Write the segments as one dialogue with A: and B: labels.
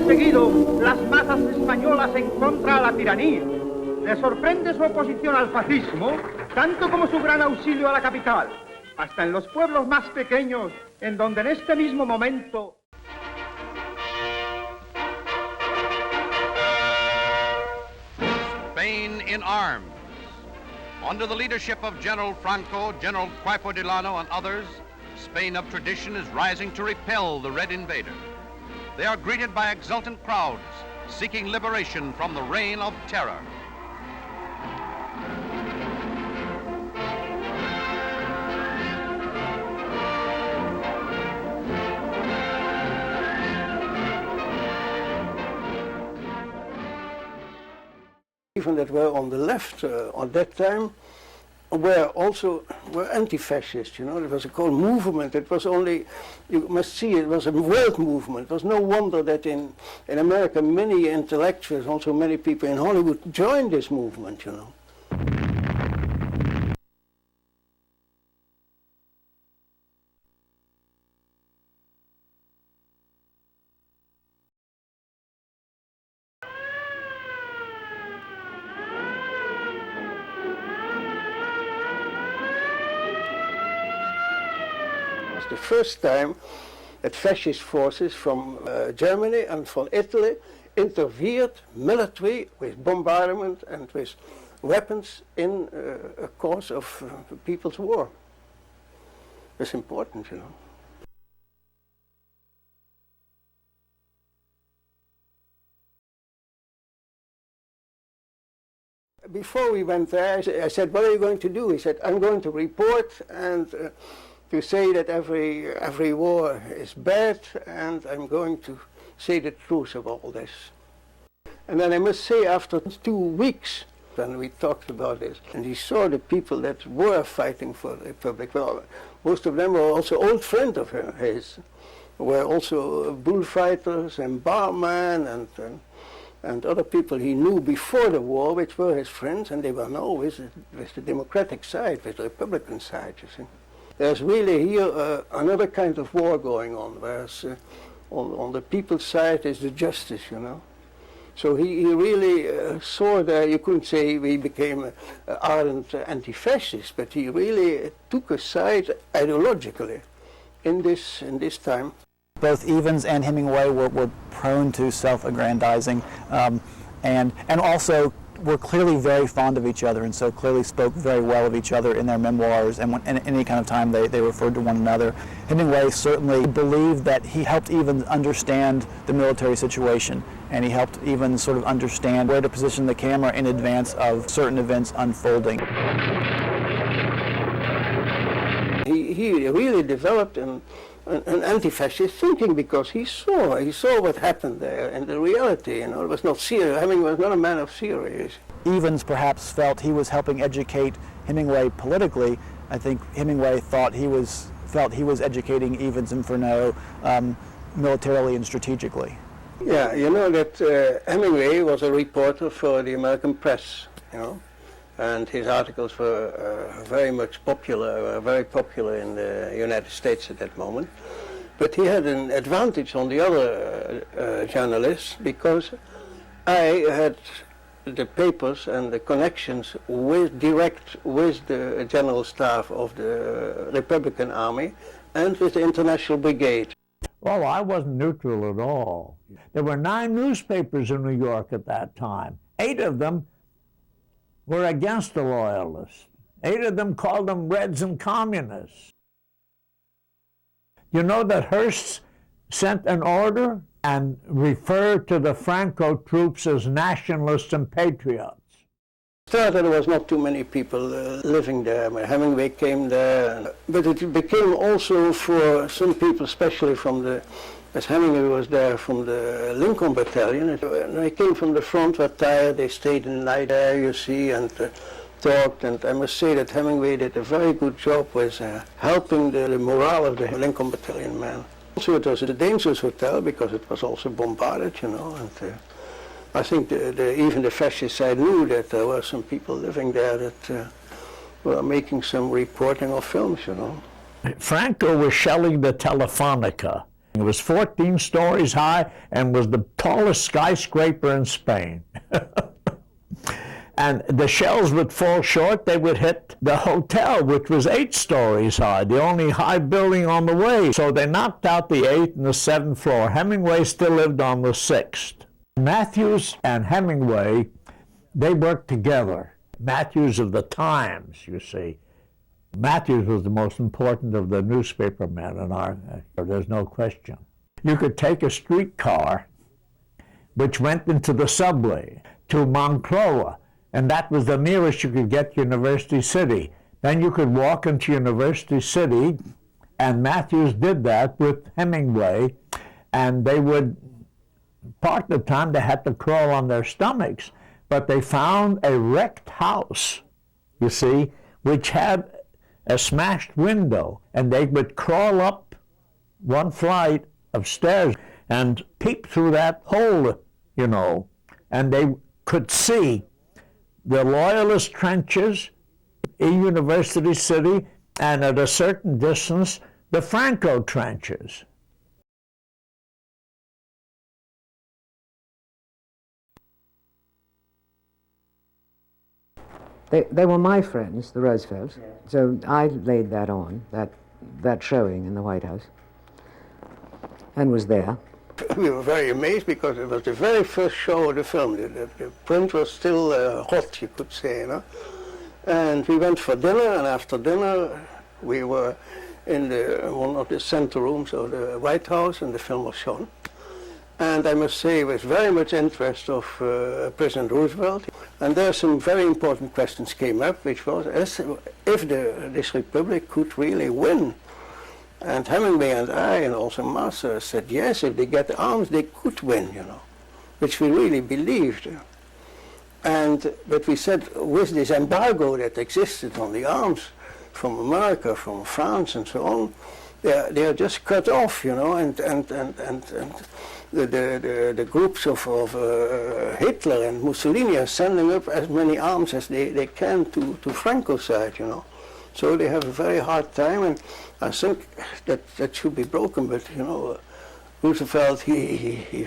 A: conseguido las masas españolas en contra de la tiranía. Le sorprende su oposición al fascismo, tanto como su gran auxilio a la capital, hasta en los pueblos más pequeños, en donde en este mismo momento...
B: Spain in arms. Under the leadership of General Franco, General Cuerpo de Llano, and others, Spain of tradition is rising to repel the Red Invader. They are greeted by exultant crowds, seeking liberation from the reign of terror.
C: Even that were on the left at that time were anti-fascist, you know. It was a whole movement. It was only, you must see, it was a world movement. It was no wonder that in America many intellectuals, also many people in Hollywood joined this movement, you know. The first time that fascist forces from Germany and from Italy interfered military with bombardment and with weapons in a course of people's war. It's important, you know. Before we went there, I said, what are you going to do? He said, I'm going to report and to say that every war is bad, and I'm going to say the truth of all this. And then I must say, after 2 weeks, when we talked about this, and he saw the people that were fighting for the Republic, well, most of them were also old friends of his, were also bullfighters and barmen and other people he knew before the war, which were his friends, and they were now with the Democratic side, with the Republican side, you see. There's really here another kind of war going on, whereas on the people's side is the justice, you know. So he really saw that, you couldn't say he became an ardent anti-fascist, but he really took a side ideologically in this time.
D: Both Ivens and Hemingway were prone to self-aggrandizing and also were clearly very fond of each other, and so clearly spoke very well of each other in their memoirs, and in any kind of time they referred to one another. Hemingway certainly believed that he helped Ivens understand the military situation, and he helped Ivens sort of understand where to position the camera in advance of certain events unfolding.
C: He really developed an anti-fascist thinking because he saw what happened there and the reality, you know. It was not serious. Hemingway was not a man of serious.
D: Ivens perhaps felt he was helping educate Hemingway politically. I think Hemingway felt he was educating Ivens and Furneaux militarily and strategically.
C: Yeah, you know that Hemingway was a reporter for the American press, you know. And his articles were very popular in the United States at that moment. But he had an advantage on the other journalists because I had the papers and the connections direct with the general staff of the Republican Army and with the International Brigade.
E: Well, I wasn't neutral at all. There were 9 newspapers in New York at that time. 8 of them were against the Loyalists. 8 of them called them Reds and Communists. You know that Hearst sent an order and referred to the Franco troops as nationalists and patriots.
C: Started, there was not too many people living there. Hemingway came there, but it became also for some people, especially from as Hemingway was there from the Lincoln Battalion. They came from the front, were tired, they stayed in the night there, you see, and talked. And I must say that Hemingway did a very good job with helping the morale of the Lincoln Battalion men. Also, it was a dangerous hotel because it was also bombarded, you know. And I think even the fascist side knew that there were some people living there that were making some reporting of films, you know.
E: Franco was shelling the Telefonica. It was 14 stories high and was the tallest skyscraper in Spain. And the shells would fall short, they would hit the hotel, which was 8 stories high, the only high building on the way. So they knocked out the 8th and the 7th floor. Hemingway still lived on the 6th. Matthews and Hemingway, they worked together. Matthews of the Times, you see. Matthews was the most important of the newspaper men in our, there's no question. You could take a streetcar which went into the subway to Moncloa, and that was the nearest you could get to University City. Then you could walk into University City, and Matthews did that with Hemingway, and they would, part of the time they had to crawl on their stomachs, but they found a wrecked house, you see, which had a smashed window, and they would crawl up one flight of stairs and peep through that hole, you know, and they could see the Loyalist trenches in University City, and at a certain distance, the Franco trenches.
F: They were my friends, the Roosevelts, yeah. So I laid that on, that showing in the White House, and was there.
C: We were very amazed because it was the very first show of the film. The print was still hot, you could say, you know. And we went for dinner, and after dinner we were in one of the center rooms of the White House, and the film was shown. And I must say, with very much interest of President Roosevelt. And there some very important questions came up, which was if this republic could really win. And Hemingway and I, and also Master, said yes, if they get arms, they could win, you know, which we really believed. But we said, with this embargo that existed on the arms from America, from France, and so on, they are just cut off, you know, and the groups of Hitler and Mussolini are sending up as many arms as they can to Franco's side, you know. So they have a very hard time, and I think that should be broken. But you know, Roosevelt he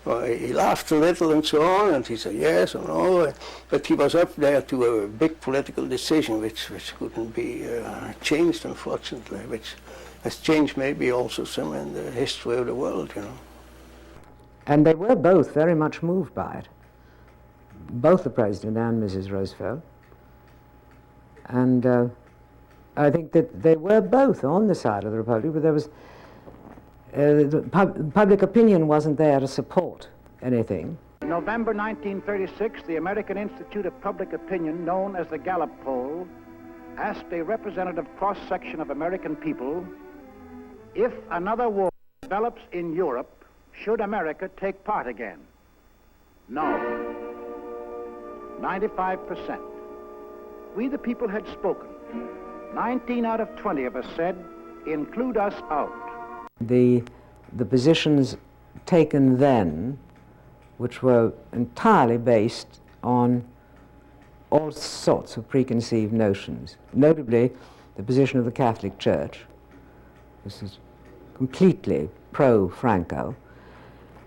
C: laughed a little and so on, and he said yes or no. But he was up there to a big political decision, which couldn't be changed, unfortunately, which has changed maybe also some in the history of the world, you know.
F: And they were both very much moved by it, both the President and Mrs. Roosevelt. And I think that they were both on the side of the Republic, but there was public opinion wasn't there to support anything.
G: In November 1936, the American Institute of Public Opinion, known as the Gallup poll, asked a representative cross-section of American people, if another war develops in Europe, should America take part again? No. 95%. We the people had spoken. 19 out of 20 of us said, include us out.
F: The positions taken then, which were entirely based on all sorts of preconceived notions, notably the position of the Catholic Church. This is completely pro-Franco,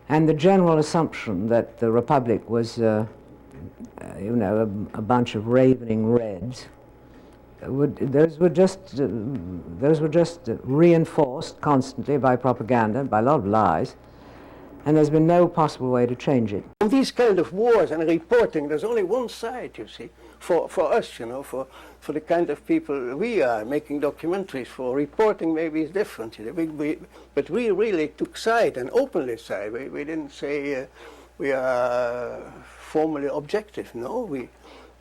F: and the general assumption that the Republic was you know, a bunch of ravening Reds. Those were just reinforced constantly by propaganda, by a lot of lies, and there's been no possible way to change it.
C: In these kind of wars and reporting, there's only one side, you see, for us, you know, for the kind of people we are making documentaries for. Reporting maybe is different, you know, but we really took side and openly side. We didn't say we are formally objective. No, we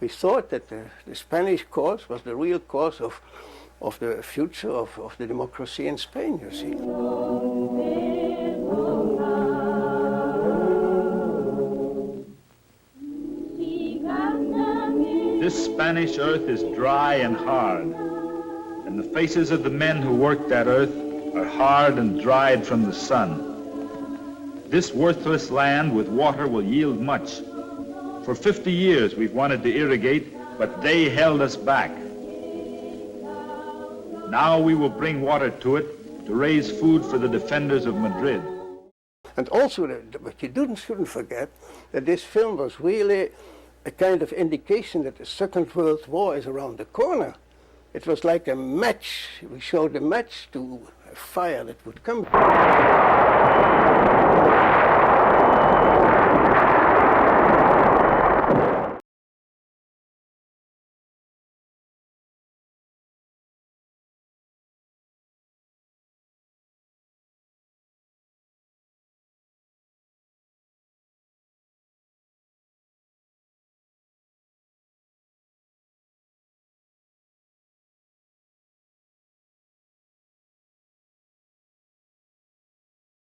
C: thought that the Spanish cause was the real cause of the future of the democracy in Spain, you see.
H: This Spanish earth is dry and hard, and the faces of the men who work that earth are hard and dried from the sun. This worthless land with water will yield much. For 50 years we've wanted to irrigate, but they held us back. Now we will bring water to it to raise food for the defenders of Madrid.
C: And also, what you shouldn't forget, that this film was really a kind of indication that the Second World War is around the corner. It was like a match. We showed a match to a fire that would come.